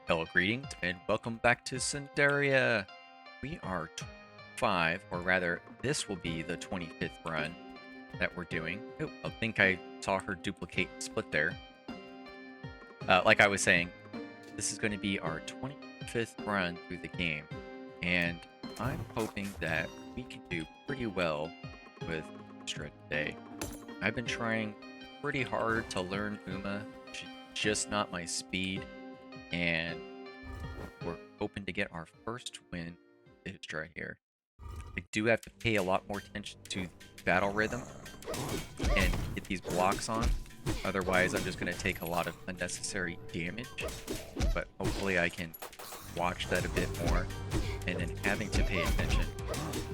Hello, greetings, and welcome back to Cinderia. We are 5, or rather, this will be the 25th run that we're doing. Oh, I think I saw her duplicate split there. Like I was saying, this is going to be our 25th run through the game, and I'm hoping that we can do pretty well with Isdra today. I've been trying pretty hard to learn Uma. She's just not my speed, and we're hoping to get our first win with Isdra here. I do have to pay a lot more attention to battle rhythm and get these blocks on. Otherwise, I'm just going to take a lot of unnecessary damage. But hopefully I can watch that a bit more. And then having to pay attention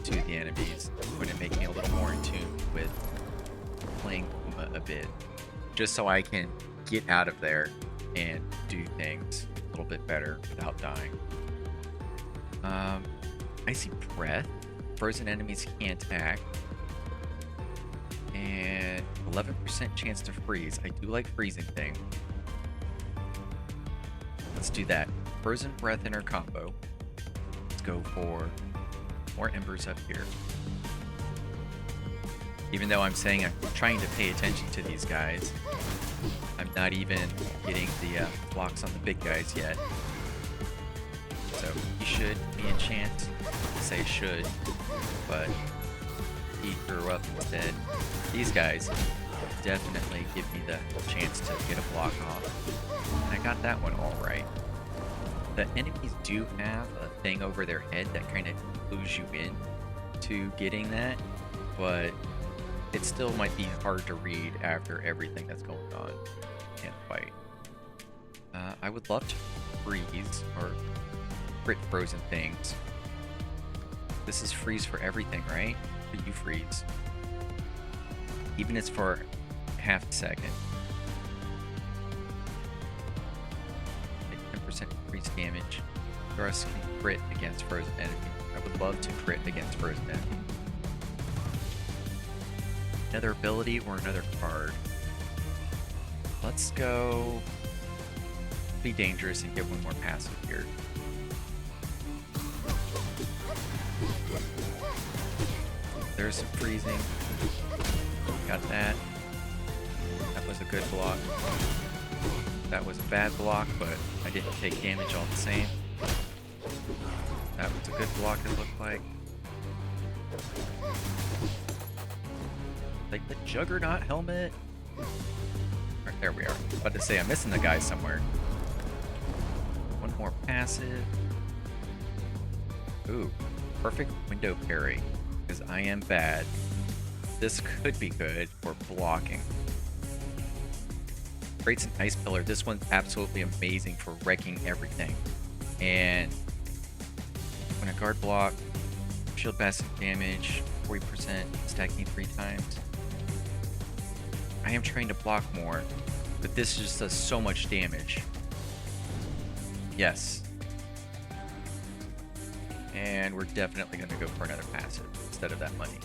to the enemies is going to make me a little more in tune with playing Uma a bit. Just so I can get out of there and do things a little bit better without dying. Icy Breath. Frozen enemies can't act. And 11% chance to freeze. I do like freezing things. Let's do that. Frozen Breath in her combo. Let's go for more embers up here. Even though I'm saying I'm trying to pay attention to these guys, I'm not even getting the blocks on the big guys yet. So he should be a chance. I say should, but he threw up instead. These guys definitely give me the chance to get a block off. And I got that one all right. The enemies do have a thing over their head that kind of clues you in to getting that, but it still might be hard to read after everything that's going on in a fight. I would love to freeze or crit frozen things. This is freeze for everything, right? But you freeze. Even if it's for half a second. 10% increase damage. Thrust can crit against frozen enemy. I would love to crit against frozen enemy. Another ability or another card. Let's go be dangerous and get one more passive here. There's some freezing. Got that. That was a good block. That was a bad block, but I didn't take damage all the same. That was a good block, it looked like. Like the Juggernaut helmet. Right, there we are. About to say I'm missing the guy somewhere. One more passive. Ooh, perfect window parry. Because I am bad. This could be good for blocking. Creates an ice pillar. This one's absolutely amazing for wrecking everything. And when a guard block, shield passive damage, 40%, stacking 3 times. I am trying to block more, but this just does so much damage. Yes. And we're definitely going to go for another passive instead of that money.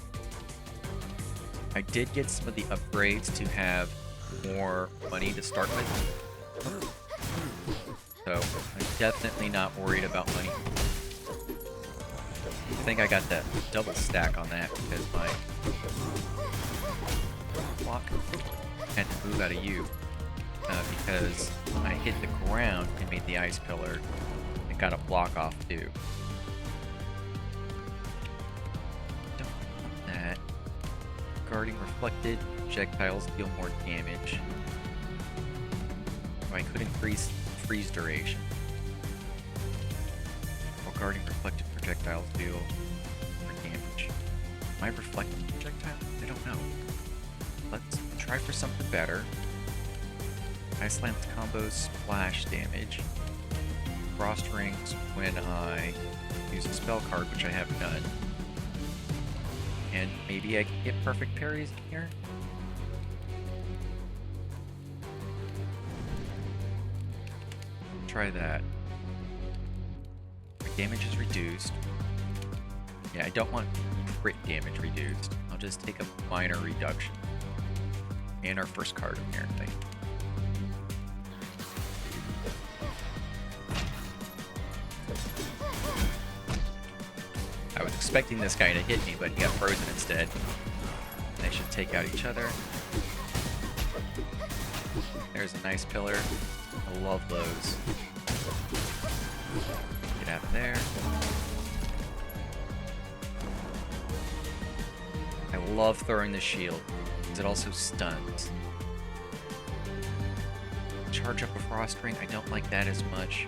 I did get some of the upgrades to have more money to start with. So I'm definitely not worried about money. I think I got the double stack on that because my block had to move out of you because I hit the ground and made the ice pillar and got a block off too. Don't want that. Guarding reflected projectiles deal more damage. So I could increase freeze duration. While guarding reflected projectiles deal more damage. Am I reflecting projectile? I don't know. Let's try for something better. Ice Lance combos splash damage. Frost rings when I use a spell card, which I haven't done. And maybe I can get perfect parries in here. Try that. My damage is reduced. Yeah, I don't want crit damage reduced. I'll just take a minor reduction. And our first card, apparently. I was expecting this guy to hit me, but he got frozen instead. They should take out each other. There's a nice pillar. I love those. Get out of there. I love throwing the shield, because it also stuns. Charge up a frost ring, I don't like that as much.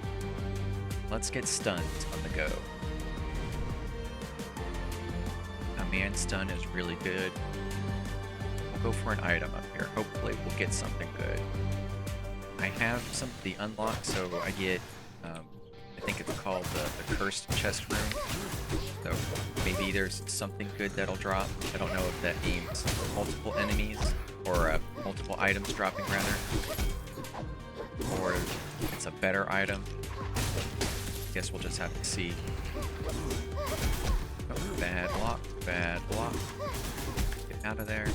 Let's get stunned on the go. A man stun is really good. We'll go for an item up here. Hopefully we'll get something good. I have some of the unlocked, so I get, I think it's called the cursed chest room. So maybe there's something good that'll drop. I don't know if that means multiple enemies or multiple items dropping rather. Or it's a better item. Guess we'll just have to see. Oh, bad block, bad block. Get out of there.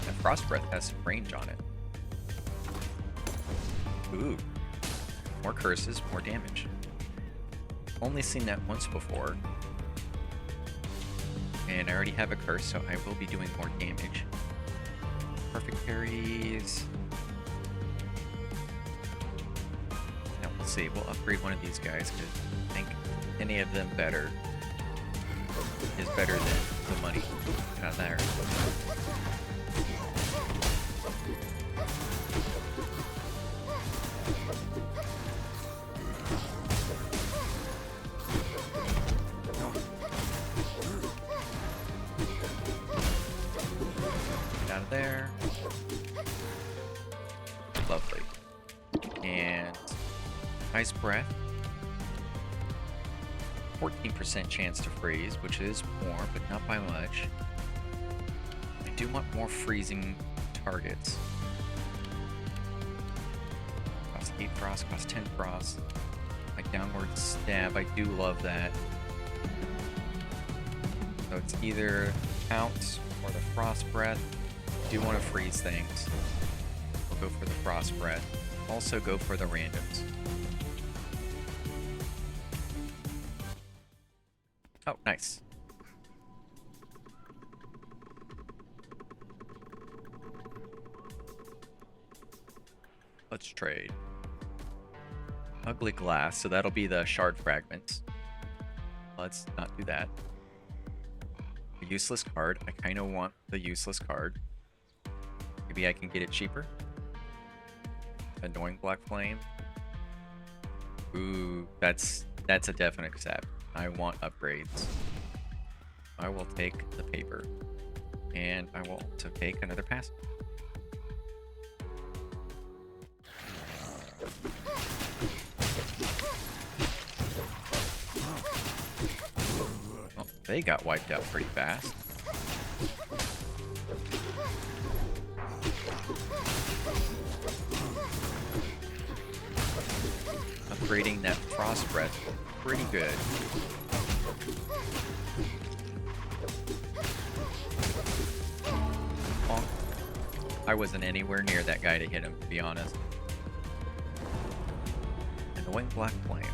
And Frost Breath has some range on it. Ooh. More curses, more damage. Only seen that once before. And I already have a curse, so I will be doing more damage. Perfect parries. Now we'll see. We'll upgrade one of these guys because I think any of them better is better than the money. Get out of there. Get out of there. Lovely. And Ice Breath. 14% chance to freeze, which is more, but not by much. I do want more freezing targets. Cost 8 frost, cost 10 frost. My downward stab, I do love that. So it's either Pounce or the Frost Breath. I do want to freeze things. We'll go for the Frost Breath. Also go for the randoms. Oh, nice. Let's trade. Ugly glass, so that'll be the shard fragments. Let's not do that. A useless card. I kind of want the useless card. Maybe I can get it cheaper. Annoying Black Flame. Ooh, that's a definite accept. I want upgrades. I will take the paper. And I will take another pass. Well, they got wiped out pretty fast. Upgrading that Frost Breath pretty good. Bonk. I wasn't anywhere near that guy to hit him, to be honest. Annoying Black Flame.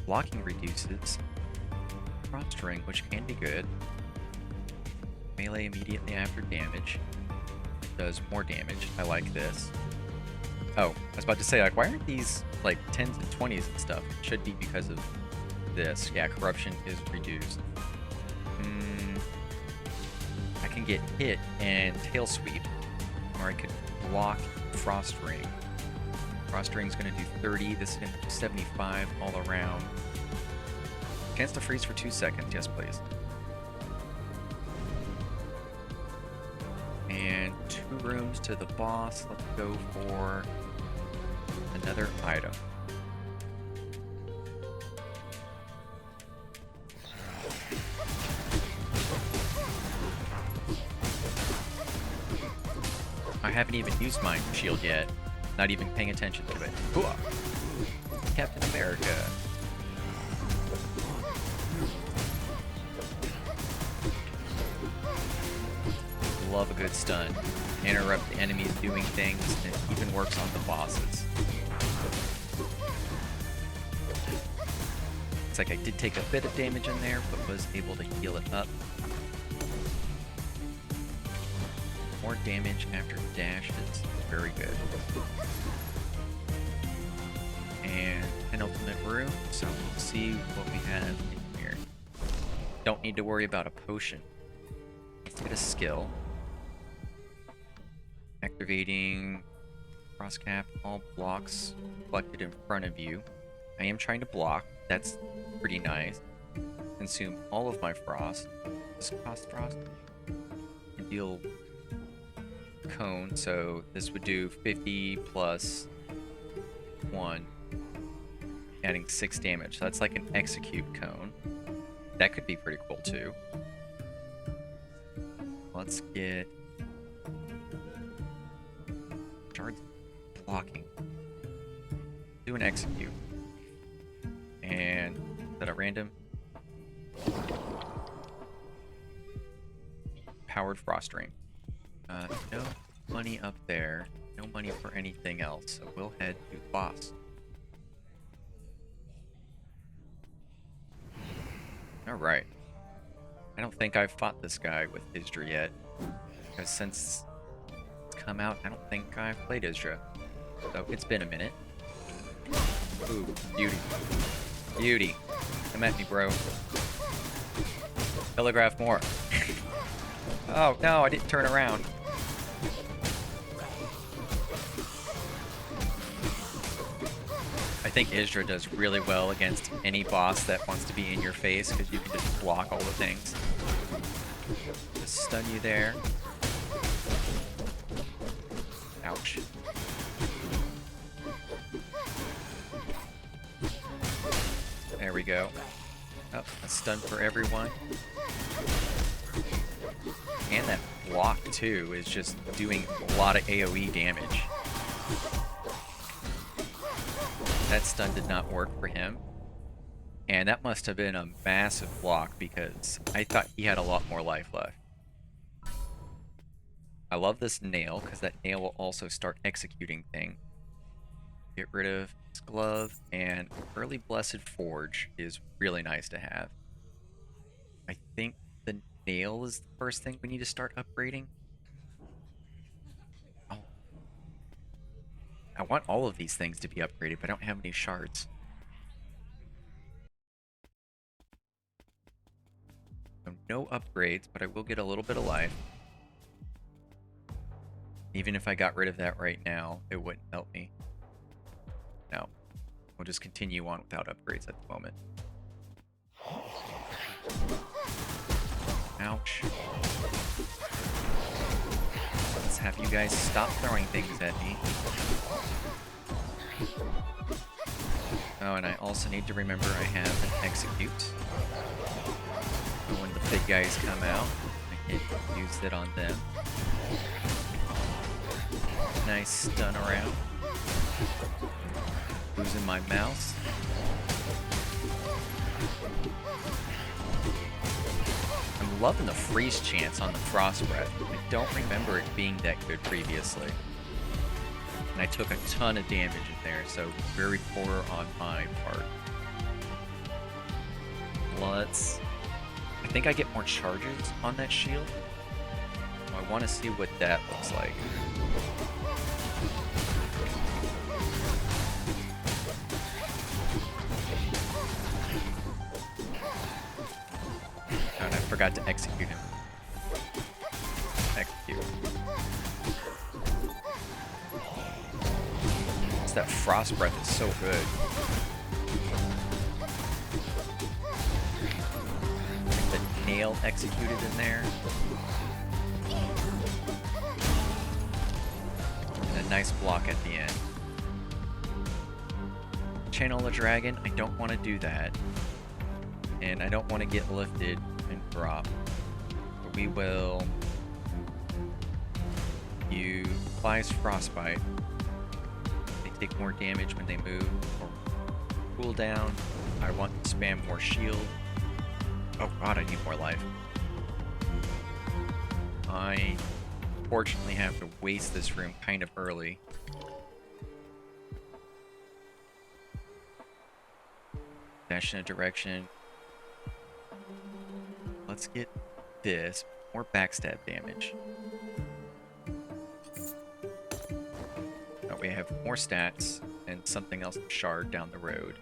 Blocking reduces Frost Ring, which can be good. Melee immediately after damage. It does more damage. I like this. Oh, I was about to say, like, why aren't these, like, 10s and 20s and stuff? It should be because of this. Yeah, corruption is reduced. I can get hit and tail sweep, or I could block Frost Ring. Frost Ring's gonna do 30, this is gonna do 75 all around. Chance to freeze for 2 seconds, yes please. And 2 rooms to the boss. Let's go for another item. I haven't even used my shield yet. Not even paying attention to it. Hooah! Captain America. Love a good stun. Interrupt the enemies doing things, and it even works on the bosses. like I did take a bit of damage in there, but was able to heal it up. More damage after dash is very good. And penultimate room, so we'll see what we have in here. Don't need to worry about a potion. Let's get a skill. Activating crosscap all blocks collected in front of you. I am trying to block. That's pretty nice. Consume all of my frost. Does it cost frost? And deal cone, so this would do 50 plus 1, adding 6 damage. So that's like an execute cone. That could be pretty cool too. Let's get shards blocking. Do an execute. And is that a random? Powered frost ring. No money up there. No money for anything else. So we'll head to the boss. Alright. I don't think I've fought this guy with Isdra yet. Because since it's come out, I don't think I've played Isdra. So it's been a minute. Ooh, beauty. Beauty. Come at me, bro. Telegraph more. Oh, no, I didn't turn around. I think Isdra does really well against any boss that wants to be in your face, because you can just block all the things. Just stun you there. Ouch. There we go. Oh, a stun for everyone. And that block, too, is just doing a lot of AoE damage. That stun did not work for him. And that must have been a massive block, because I thought he had a lot more life left. I love this nail, because that nail will also start executing things. Get rid of his glove, and early blessed forge is really nice to have. I think the nail is the first thing we need to start upgrading. Oh. I want all of these things to be upgraded, but I don't have any shards. So no upgrades, but I will get a little bit of life. Even if I got rid of that right now, it wouldn't help me. No. We'll just continue on without upgrades at the moment. Ouch. Let's have you guys stop throwing things at me. Oh, and I also need to remember I have an execute. So when the big guys come out, I can use it on them. Nice stun around. Losing my mouse. I'm loving the freeze chance on the frost breath. I don't remember it being that good previously. And I took a ton of damage in there, so very poor on my part. I think I get more charges on that shield. So I want to see what that looks like. And I forgot to execute him. Execute. That frost breath is so good. The nail executed in there. And a nice block at the end. Channel the dragon, I don't want to do that. And I don't want to get lifted and drop. But we will use Fly's Frostbite. Take more damage when they move or cool down. I want to spam more shield. Oh god, I need more life. I fortunately have to waste this room kind of early. Dash in a direction. Let's get this. More backstab damage. Now we have more stats and something else to shard down the road.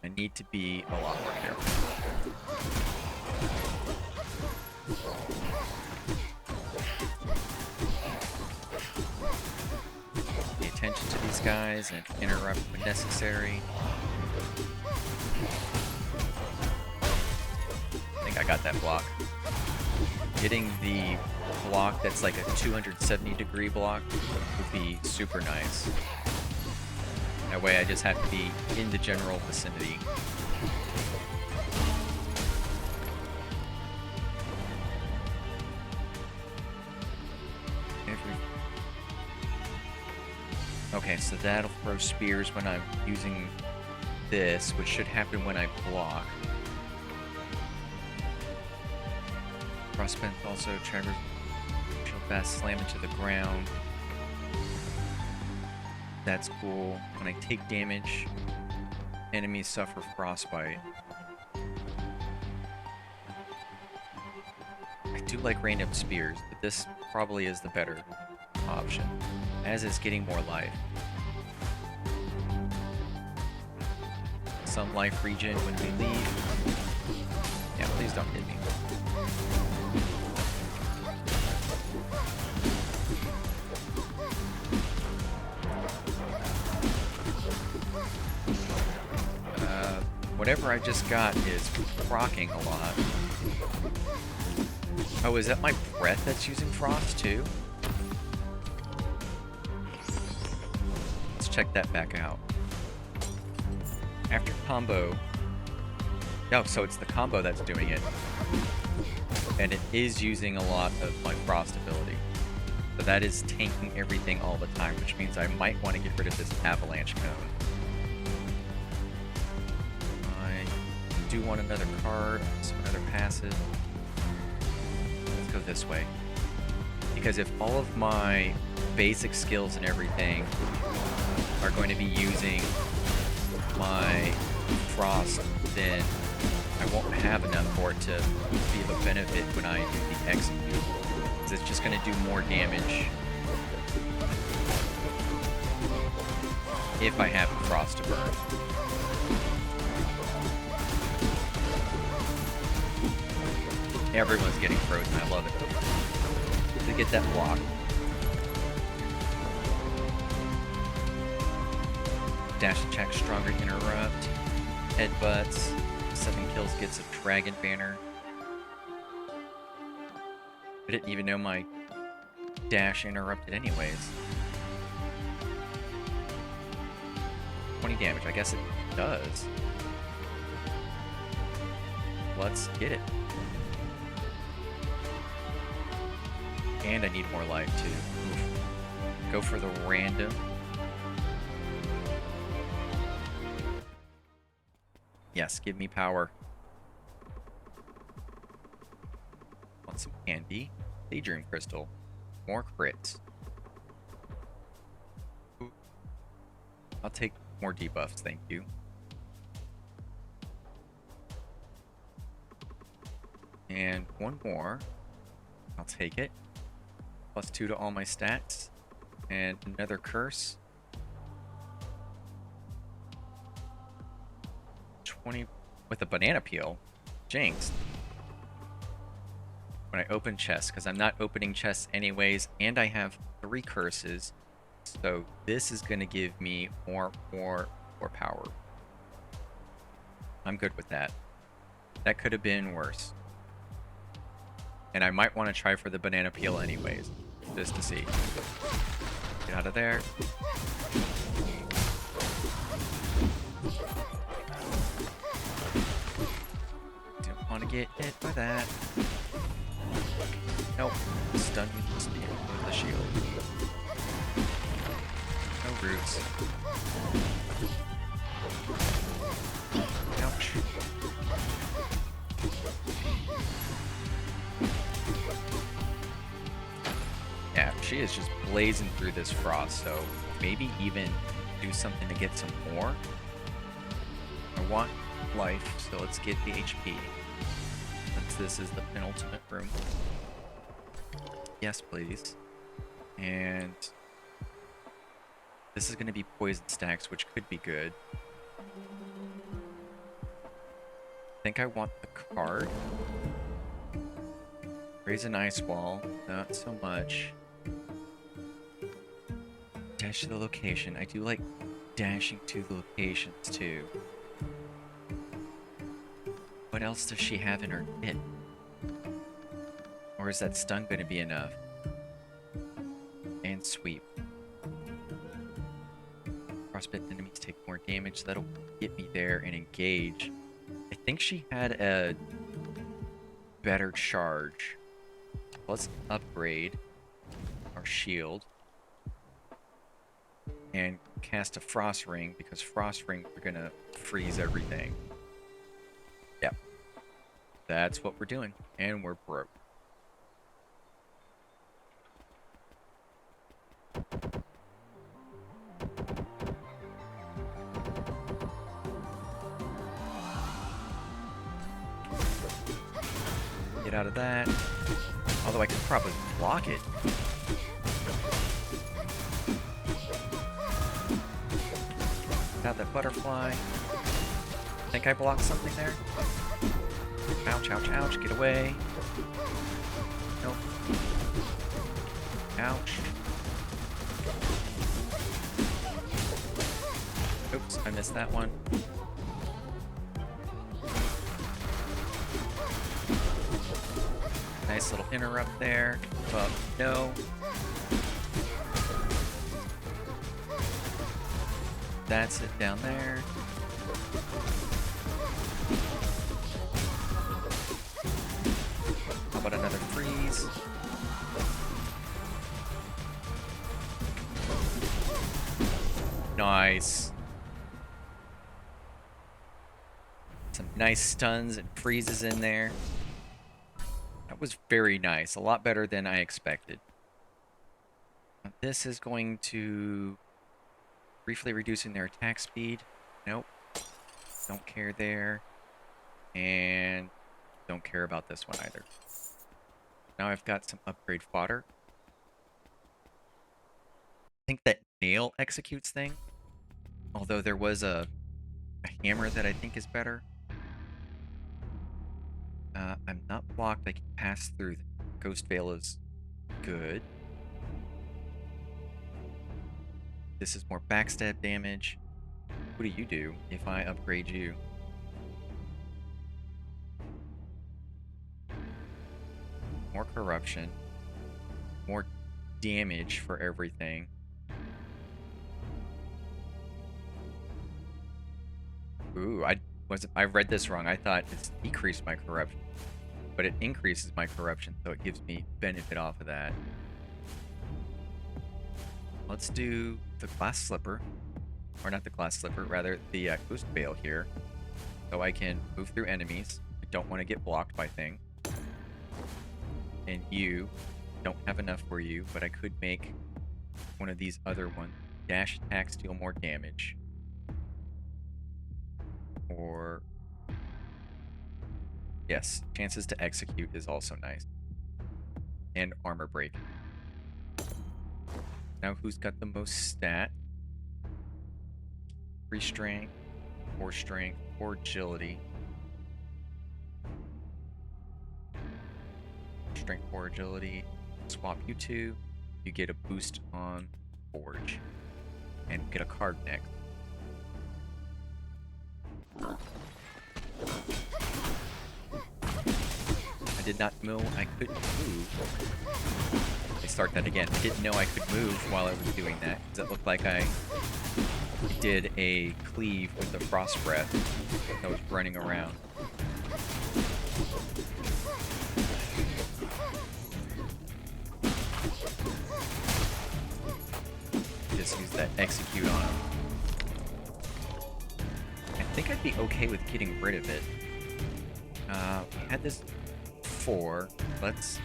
I need to be a lot more careful. Pay attention to these guys and interrupt when necessary. I think I got that block. Getting the block that's like a 270-degree block would be super nice. That way I just have to be in the general vicinity. Okay, so that'll throw spears when I'm using this, which should happen when I block. Frostbent also triggers shield fast slam into the ground. That's cool. When I take damage, enemies suffer frostbite. I do like random spears, but this probably is the better option, as is getting more life. Some life regen when we leave. Yeah, please don't hit me. Whatever I just got is proccing a lot. Oh, is that my breath that's using frost too? Let's check that back out. After combo... Oh, so it's the combo that's doing it. And it is using a lot of my frost ability. So that is tanking everything all the time, which means I might want to get rid of this avalanche cone. I do want another card, so another passive. Let's go this way. Because if all of my basic skills and everything are going to be using my frost, then I won't have enough for it to be of a benefit when I do the execute. Because it's just going to do more damage if I have frost to burn. Everyone's getting frozen. I love it. To get that block. Dash attack, stronger interrupt. Headbutts. 7 kills gets a dragon banner. I didn't even know my dash interrupted anyways. 20 damage. I guess it does. Let's get it. And I need more life too. Oof. Go for the random. Yes, give me power. Want some candy? Daydream crystal. More crits. Ooh. I'll take more debuffs, thank you. And one more. I'll take it. +2 to all my stats. And another curse. 20 with a banana peel. Jinxed. When I open chests, because I'm not opening chests anyways, and I have 3 curses. So this is going to give me more power. I'm good with that. That could have been worse. And I might want to try for the banana peel anyways, just to see. Get out of there. Don't want to get hit by that. Nope. Stun with the shield. No roots. Ouch. Yeah, she is just blazing through this frost, so maybe even do something to get some more. I want life, so let's get the HP. Since this is the penultimate room. Yes, please. And this is going to be poison stacks, which could be good. I think I want the card. Raise an ice wall. Not so much. Dash to the location. I do like dashing to the locations, too. What else does she have in her kit? Or is that stun going to be enough? And sweep. Frostbitten enemies take more damage, so that'll get me there and engage. I think she had a better charge. Let's upgrade our shield. And cast a Frost Ring, because Frost Ring, we're going to freeze everything. Yep. That's what we're doing. And we're broke. Get out of that. Although I could probably block it. Got that butterfly. Think I blocked something there? Ouch, ouch, ouch. Get away. Nope. Ouch. Oops, I missed that one. Nice little interrupt there, but no. That's it down there. How about another freeze? Nice. Some nice stuns and freezes in there. That was very nice. A lot better than I expected. This is going to... briefly reducing their attack speed. Nope. Don't care there. And don't care about this one either. Now I've got some upgrade fodder. I think that nail executes thing. Although there was a hammer that I think is better. I'm not blocked. I can pass through. Ghost Veil is good. This is more backstab damage. What do you do if I upgrade you? More corruption. More damage for everything. Ooh, I read this wrong. I thought it's decreased my corruption. But it increases my corruption, so it gives me benefit off of that. Let's do the glass slipper. Or not the glass slipper, rather the ghost veil here. So I can move through enemies. I don't want to get blocked by things. And you, don't have enough for you, but I could make one of these other ones. Dash attacks deal more damage. Or... yes, chances to execute is also nice. And armor break. Now who's got the most stat? 3 strength, 4 agility. Strength, 4 agility. Swap you two. You get a boost on Forge. And get a card next. I did not know I could move. Let me start that again. I didn't know I could move while I was doing that, because it looked like I did a cleave with the frost breath. I was running around. Just use that execute on him. I think I'd be okay with getting rid of it. We had this 4. Let's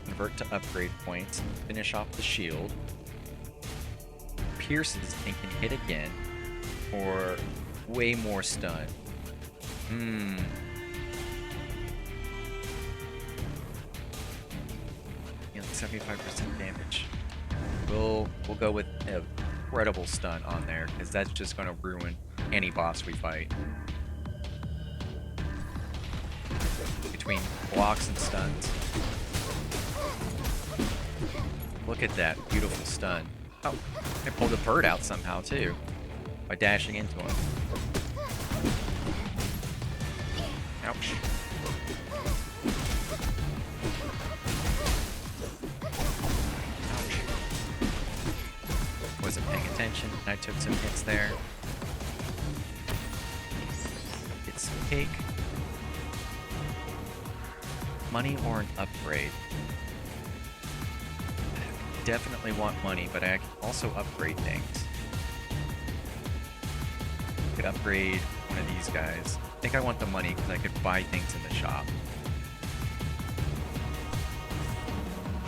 convert to upgrade points. Finish off the shield. Pierces and can hit again. Or way more stun. Hmm. Yeah, like 75% damage. We'll go with incredible stun on there, because that's just going to ruin any boss we fight. Between blocks and stuns. Look at that beautiful stun. Oh, I pulled a bird out somehow too by dashing into him. Ouch. Ouch. Wasn't paying attention. I took some hits there. Get some cake. Money or an upgrade? Definitely want money, but I can also upgrade things. I could upgrade one of these guys. I think I want the money because I could buy things in the shop.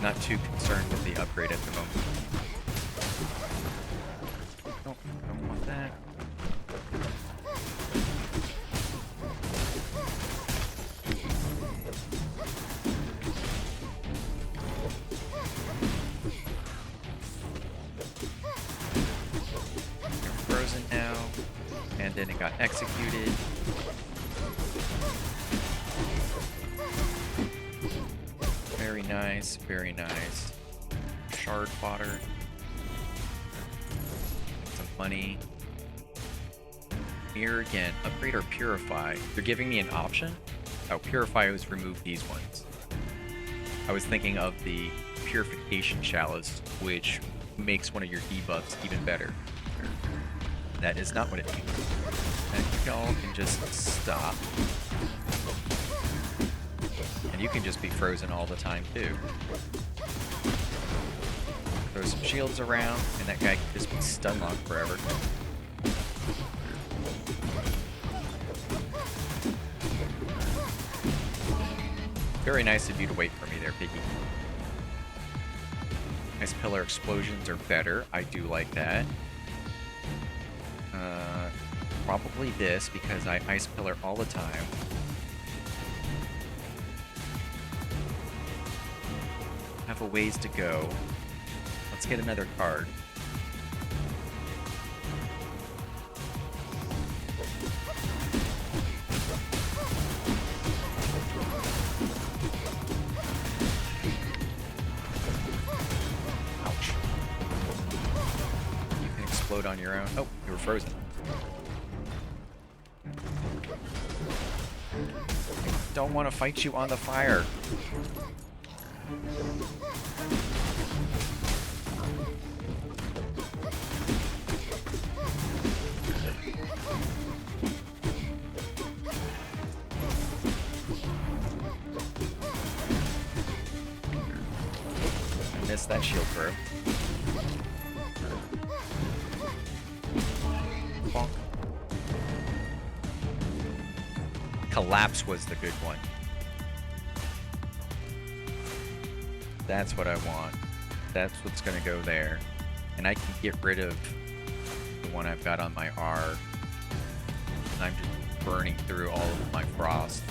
Not too concerned with the upgrade at the moment. Nope, don't want that. Then it got executed. Very nice, very nice. Shard fodder. Some money. Here again, upgrade or purify. They're giving me an option. Oh, purify was remove these ones. I was thinking of the purification chalice, which makes one of your debuffs even better. That is not what it means. And y'all can just stop. And you can just be frozen all the time too. Throw some shields around, and that guy can just be stun locked forever. Very nice of you to wait for me there, Piggy. Ice pillar explosions are better. I do like that. Probably this, because I ice pillar all the time. Have a ways to go. Let's get another card. Ouch. You can explode on your own. Oh, you were frozen. I don't want to fight you on the fire. I missed that shield throw. Bonk. Collapse was the good one. That's what I want. That's what's going to go there. And I can get rid of the one I've got on my R. And I'm just burning through all of my frost.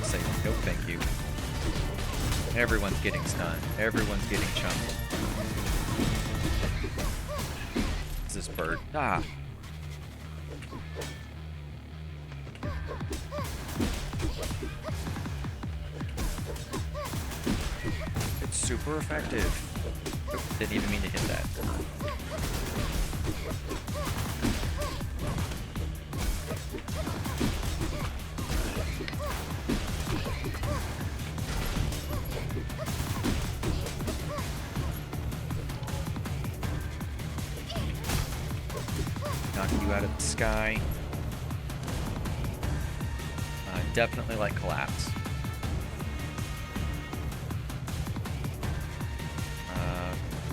Say, no thank you. Everyone's getting stunned. Everyone's getting chunked. What's this bird? Ah! It's super effective. Oop, didn't even mean to hit that. Knock you out of the sky. Definitely like collapse.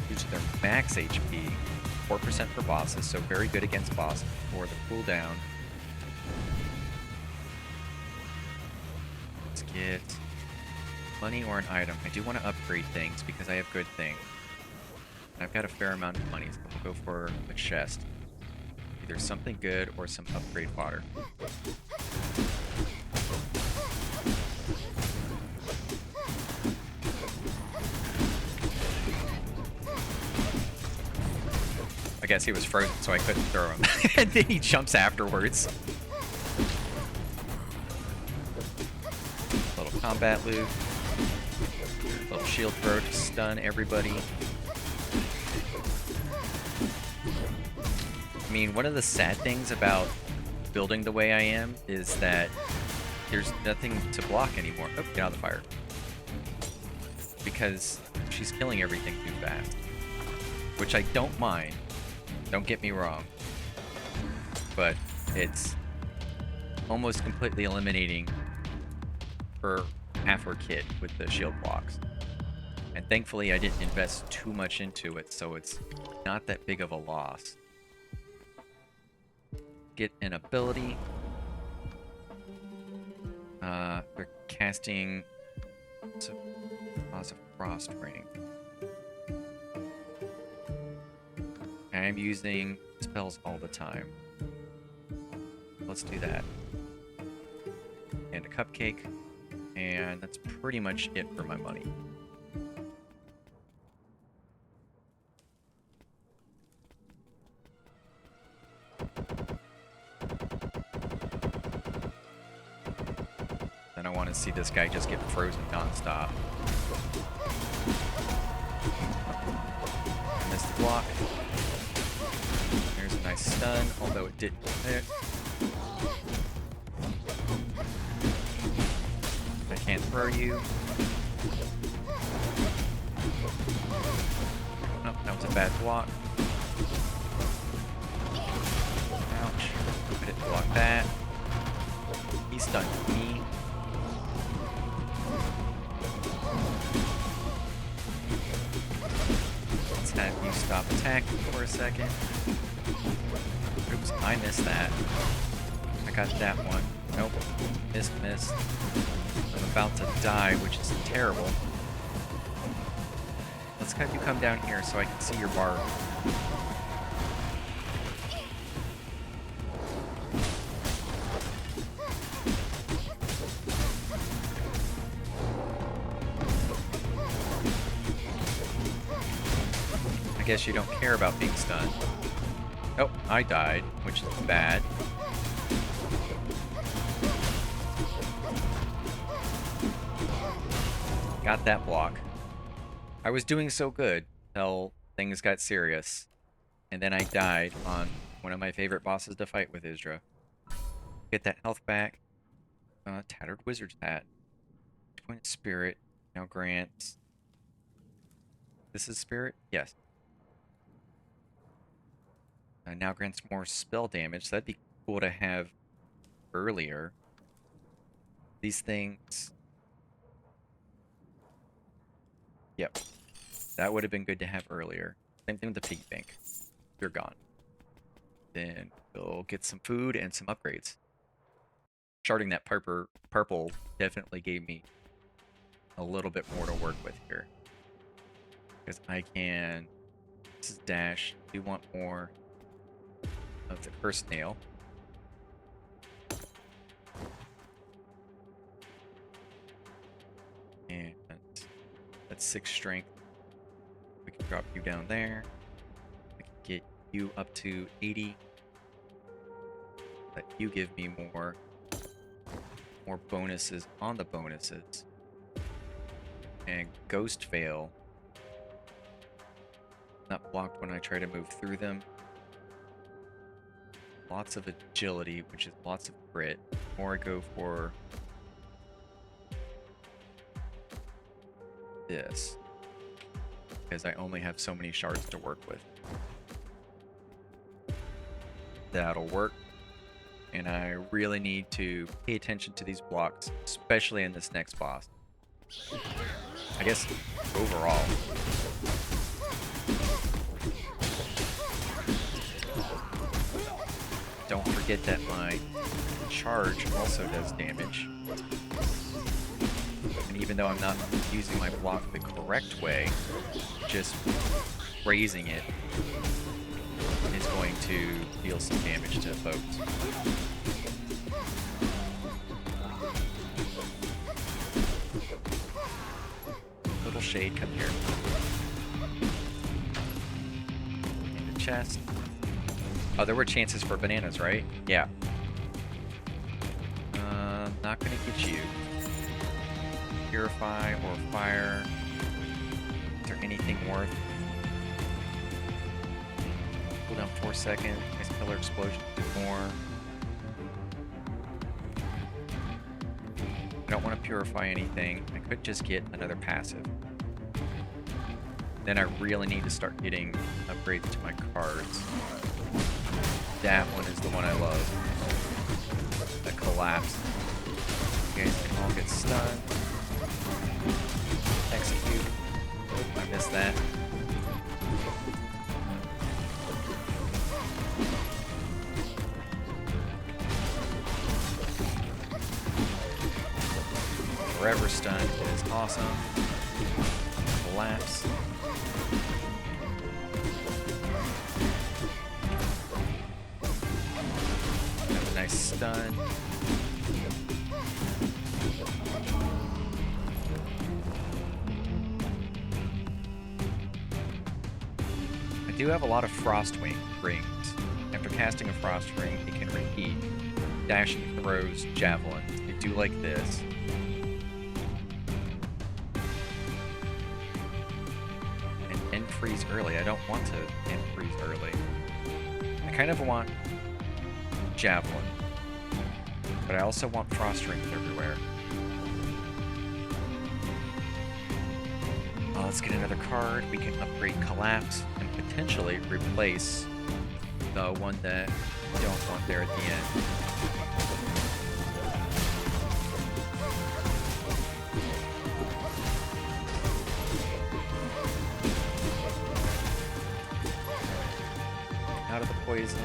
Due to their max HP, 4% for bosses, so very good against bosses for the cooldown. Let's get money or an item. I do want to upgrade things because I have good things. And I've got a fair amount of money, so we'll go for a chest. Either something good or some upgrade fodder. I guess he was frozen, so I couldn't throw him. And then he jumps afterwards. Little combat loop. Little shield throw to stun everybody. I mean, one of the sad things about building the way I am is that there's nothing to block anymore. Oh, get out of the fire. Because she's killing everything too fast. Which I don't mind. Don't get me wrong. But it's almost completely eliminating her half her kit with the shield blocks. And thankfully I didn't invest too much into it, so it's not that big of a loss. Get an ability. We're casting Cause of Frost Ring. I'm using spells all the time. Let's do that. And a cupcake. And that's pretty much it for my money. Then I want to see this guy just get frozen nonstop. I missed the block. There's a nice stun, although it didn't hit. I can't throw you. Oh, that was a bad block. Ouch. I didn't block that. He stunned me. Let's have you stop attacking for a second. Oops, I missed that. I got that one. Nope. Missed. I'm about to die, which is terrible. Let's have you come down here so I can see your bar. I guess you don't care about being stunned. Oh, I died, which is bad. Got that block. I was doing so good till things got serious. And then I died on one of my favorite bosses to fight with Isdra. Get that health back. Tattered Wizard's Hat. 2 point Spirit. Now grants. This is Spirit? Yes. Now grants more spell damage. So that'd be cool to have earlier. These things... Yep. That would have been good to have earlier. Same thing with the piggy bank. You're gone. Then we'll get some food and some upgrades. Sharding that purple definitely gave me a little bit more to work with here. Because I can... This is dash. Do want more of the cursed nail. And that's 6 strength. We can drop you down there. We can get you up to 80. Let you give me more bonuses on the bonuses. And Ghost Veil. Not blocked when I try to move through them. Lots of agility, which is lots of crit. Or I go for this, because I only have so many shards to work with. That'll work. And I really need to pay attention to these blocks, especially in this next boss. I guess overall. Don't forget that my charge also does damage. And even though I'm not using my block the correct way, just raising it is going to deal some damage to folks. Little shade, come here. In the chest. Oh, there were chances for bananas, right? Yeah. Not gonna get you. Purify or fire. Is there anything worth? Cool down 4 seconds. Nice pillar explosion. More. I don't want to purify anything. I could just get another passive. Then I really need to start getting upgrades to my cards. That one is the one I love. The collapse. You guys can all get stunned. Execute. Oh, I missed that. Forever stun is awesome. Collapse. Have a nice stun. I do have a lot of frost rings. After casting a frost ring, it can repeat. Dashing throws, javelins. I do like this. Freeze early. I don't want to end freeze early. I kind of want javelin, but I also want frost rings everywhere. Let's get another card. We can upgrade collapse and potentially replace the one that we don't want there at the end. Out of the poison.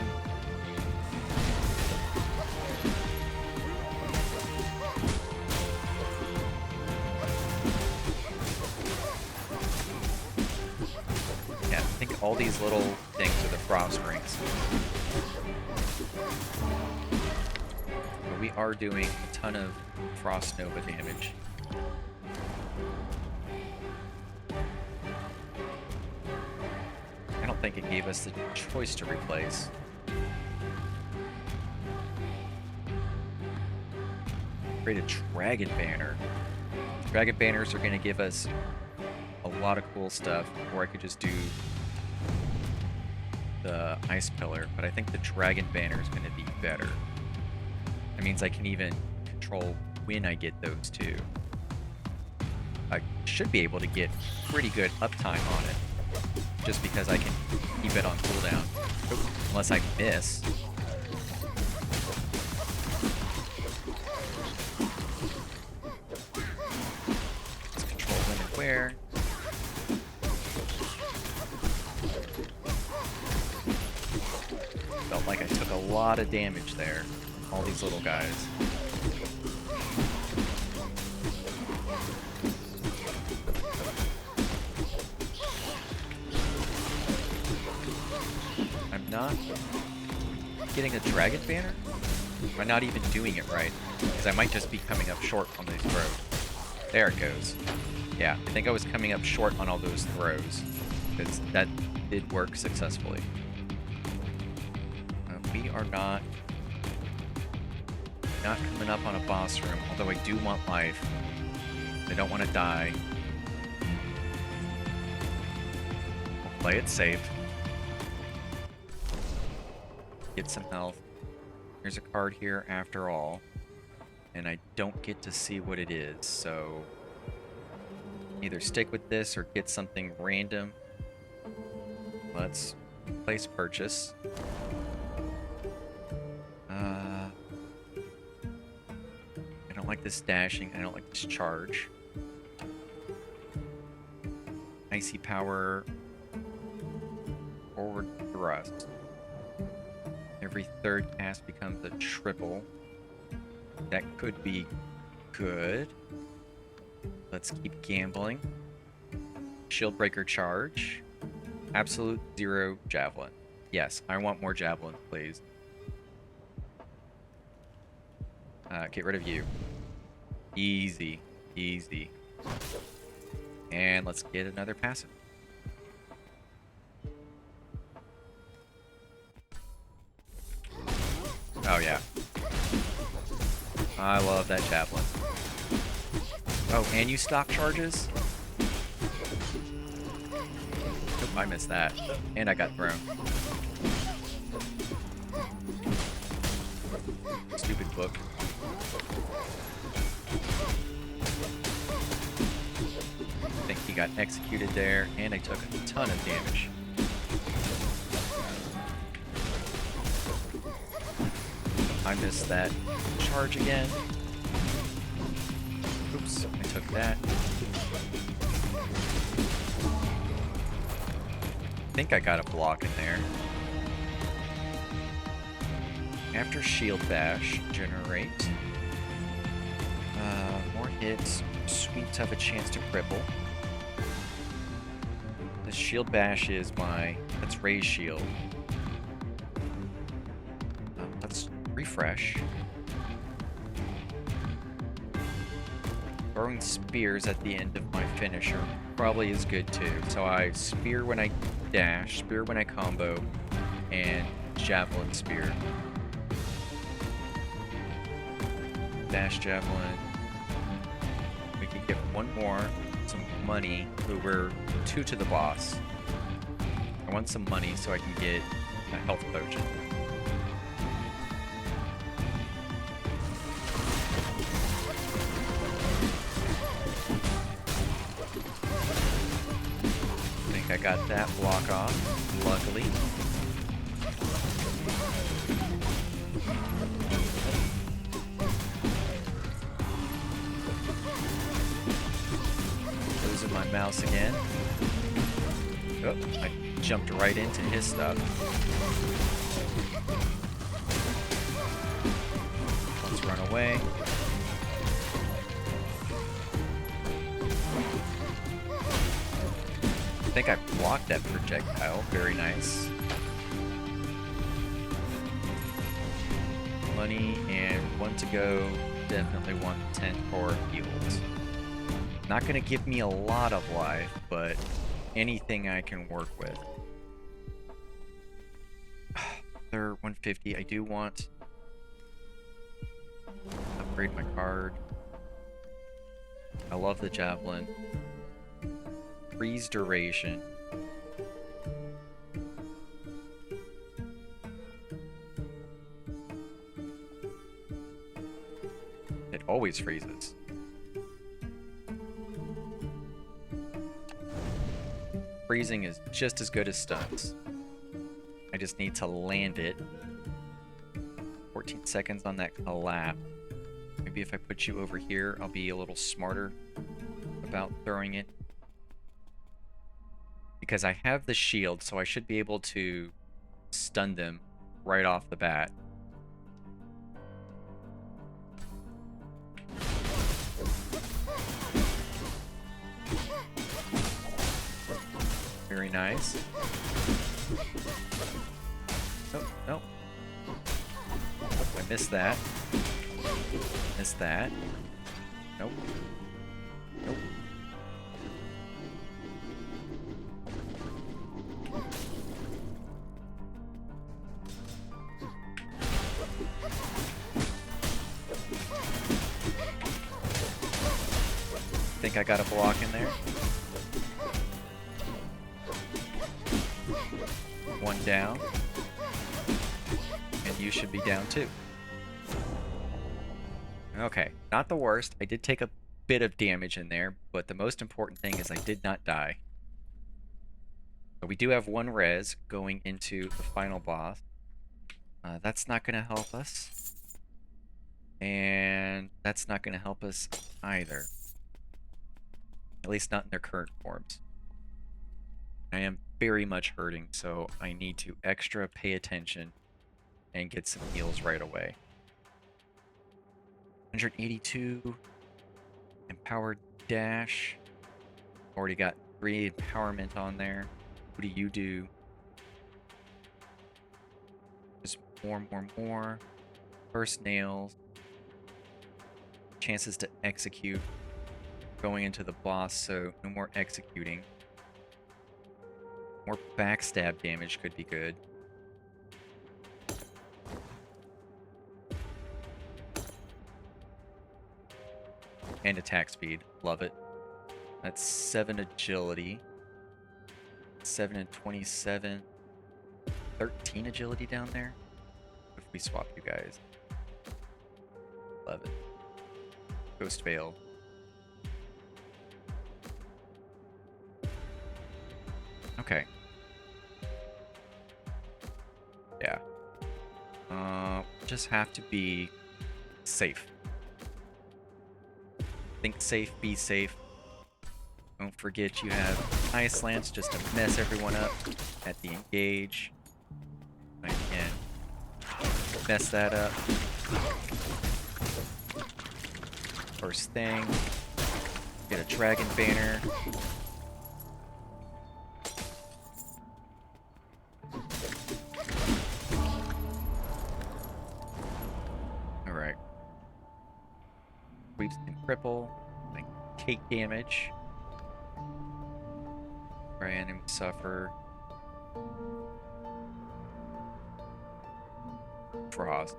Yeah, I think all these little things are the frost rings. But we are doing a ton of frost nova damage. I don't think it gave us the choice to replace. Create a dragon banner. Dragon banners are going to give us a lot of cool stuff, or I could just do the ice pillar, but I think the dragon banner is going to be better. That means I can even control when I get those too. I should be able to get pretty good uptime on it, just because I can keep it on cooldown. Unless I miss. Let's control when and where. Felt like I took a lot of damage there. All these little guys. Not getting a dragon banner? Am I not even doing it right? Because I might just be coming up short on these throws. There it goes. Yeah, I think I was coming up short on all those throws. Because that did work successfully. We are not coming up on a boss room, although I do want life. I don't want to die. We'll play it safe. Get some health. There's a card here after all, and I don't get to see what it is, so either stick with this or get something random. Let's place purchase. I don't like this dashing. I don't like this charge. Icy power. Forward thrust. Every third cast becomes a triple. That could be good. Let's keep gambling. Shield breaker charge. Absolute zero javelin. Yes, I want more javelins, please. Get rid of you. Easy. Easy. And let's get another passive. Oh, yeah. I love that javelin. Oh, and you stock charges? Nope, I missed that. And I got thrown. Stupid book. I think he got executed there, and I took a ton of damage. I missed that charge again. Oops, I took that. I think I got a block in there. After shield bash, generate. More hits. Sweeps have a chance to cripple. The shield bash is let's raise shield. Let's refresh. Throwing spears at the end of my finisher probably is good too. So I spear when I dash, spear when I combo, and javelin spear. Dash javelin. We can get one more, some money. Ooh, we're 2 to the boss. I want some money so I can get a health potion. I think I got that block off, luckily. Losing my mouse again. Oh, I jumped right into his stuff. Let's run away. I think I blocked that projectile. Very nice. Money and 1 to go. Definitely want 10 for heals. Not going to give me a lot of life, but anything I can work with. They're 150. I do want to upgrade my card. I love the javelin. Freeze duration. It always freezes. Freezing is just as good as stuns. I just need to land it. 14 seconds on that collapse. Maybe if I put you over here, I'll be a little smarter about throwing it. Because I have the shield, so I should be able to stun them right off the bat. Very nice. Oh, no. Oh, I missed that. Missed that. Nope. Nope. Think I got a block in there. One down. And you should be down too. Okay, not the worst. I did take a bit of damage in there, but the most important thing is I did not die. So we do have 1 res going into the final boss. That's not going to help us. And that's not going to help us either. At least not in their current forms. I am very much hurting, so I need to extra pay attention and get some heals right away. 182 empowered dash. Already got 3 empowerment on there. What do you do? More. First nails. Chances to execute going into the boss, so no more executing. More backstab damage could be good. And attack speed. Love it. That's 7 agility. 7 and 27. 13 agility down there. If we swap you guys. 11. Ghost Veil. Okay. Yeah. Just have to be safe. Think safe, be safe. Don't forget you have Ice Lance just to mess everyone up at the engage. I can mess that up. First thing, get a Dragon Banner. Alright. Sweeps can cripple, like take damage. Random suffer. Frost.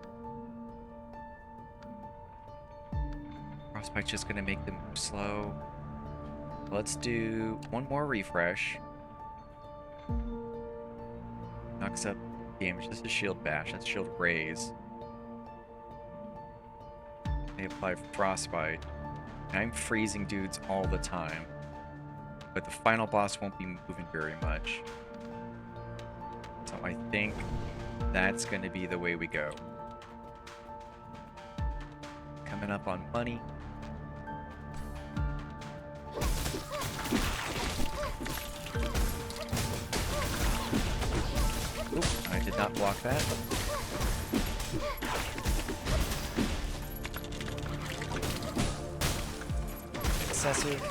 Frostbite's just gonna make them move slow. Let's do one more refresh. Knocks up damage. This is Shield Bash. That's Shield Raise. They apply Frostbite. And I'm freezing dudes all the time. But the final boss won't be moving very much. So I think that's going to be the way we go. Coming up on money. Oop, I did not block that. Excessive.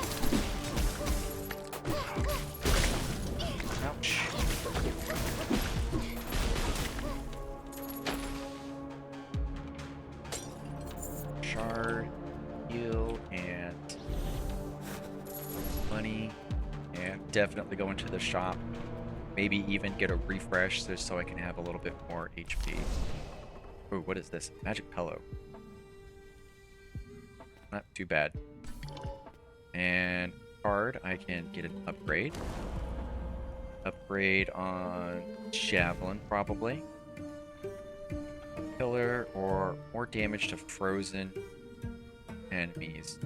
Ouch. Shard, heal, and money. And definitely go into the shop. Maybe even get a refresh just so I can have a little bit more HP. Oh, what is this? Magic Pillow. Not too bad. And card, I can get an upgrade. Upgrade on Javelin, probably. Pillar, or more damage to frozen enemies.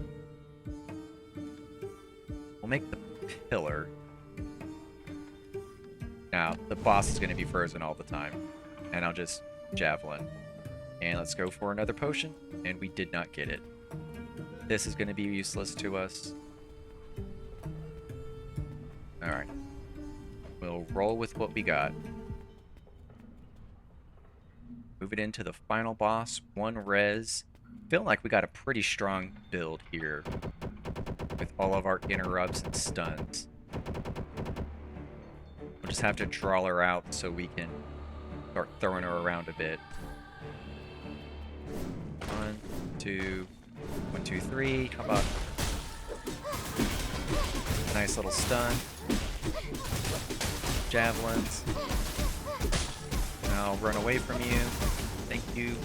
We'll make the Pillar. Now, the boss is going to be frozen all the time. And I'll just Javelin. And let's go for another potion. And we did not get it. This is going to be useless to us. Alright. We'll roll with what we got. Move it into the final boss. 1 res. Feel like we got a pretty strong build here. With all of our interrupts and stuns. We'll just have to draw her out so we can start throwing her around a bit. 1, 2... 1, 2, 3. How about nice little stun? Javelins. And I'll run away from you. Thank you.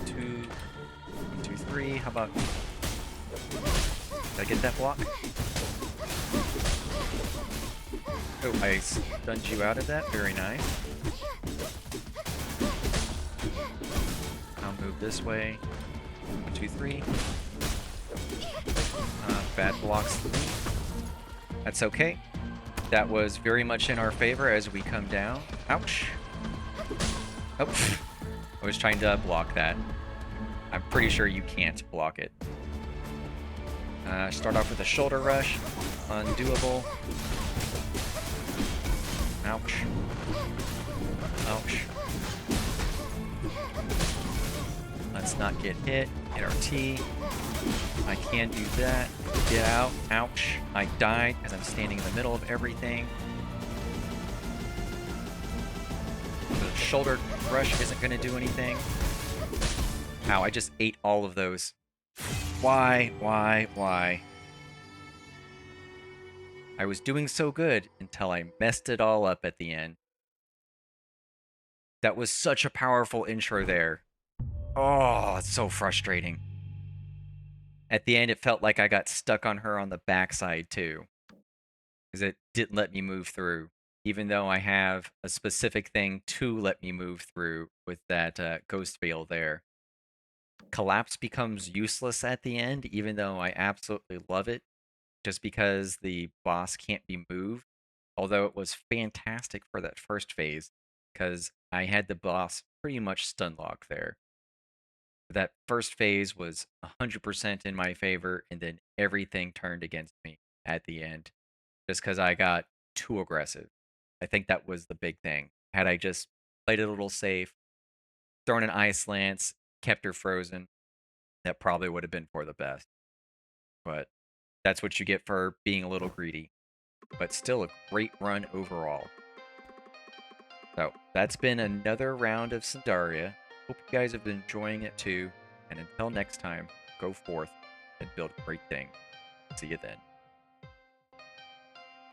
2, 1, 2, 3. How about? Did I get that block? Oh, I stunned you out of that. Very nice. I'll move this way. 1, 2, 3. Bad blocks for me. That's okay. That was very much in our favor as we come down. Ouch. Oh, I was trying to block that. I'm pretty sure you can't block it. Start off with a shoulder rush. Undoable. Ouch. Ouch. Let's not get hit. Hit our T. I can do that. Get out. Ouch. I died because I'm standing in the middle of everything. shoulder rush isn't going to do anything. Ow, I just ate all of those. Why? I was doing so good until I messed it all up at the end. That was such a powerful intro there. Oh, it's so frustrating. At the end, it felt like I got stuck on her on the backside, too. Because it didn't let me move through. Even though I have a specific thing to let me move through with that ghost veil there. Collapse becomes useless at the end, even though I absolutely love it. Just because the boss can't be moved. Although it was fantastic for that first phase. Because I had the boss pretty much stun lock there. That first phase was 100% in my favor, and then everything turned against me at the end just because I got too aggressive. I think that was the big thing. Had I just played it a little safe, thrown an ice lance, kept her frozen, that probably would have been for the best. But that's what you get for being a little greedy. But still a great run overall. So that's been another round of Cinderia. Hope you guys have been enjoying it too. And until next time, go forth and build great things. See you then.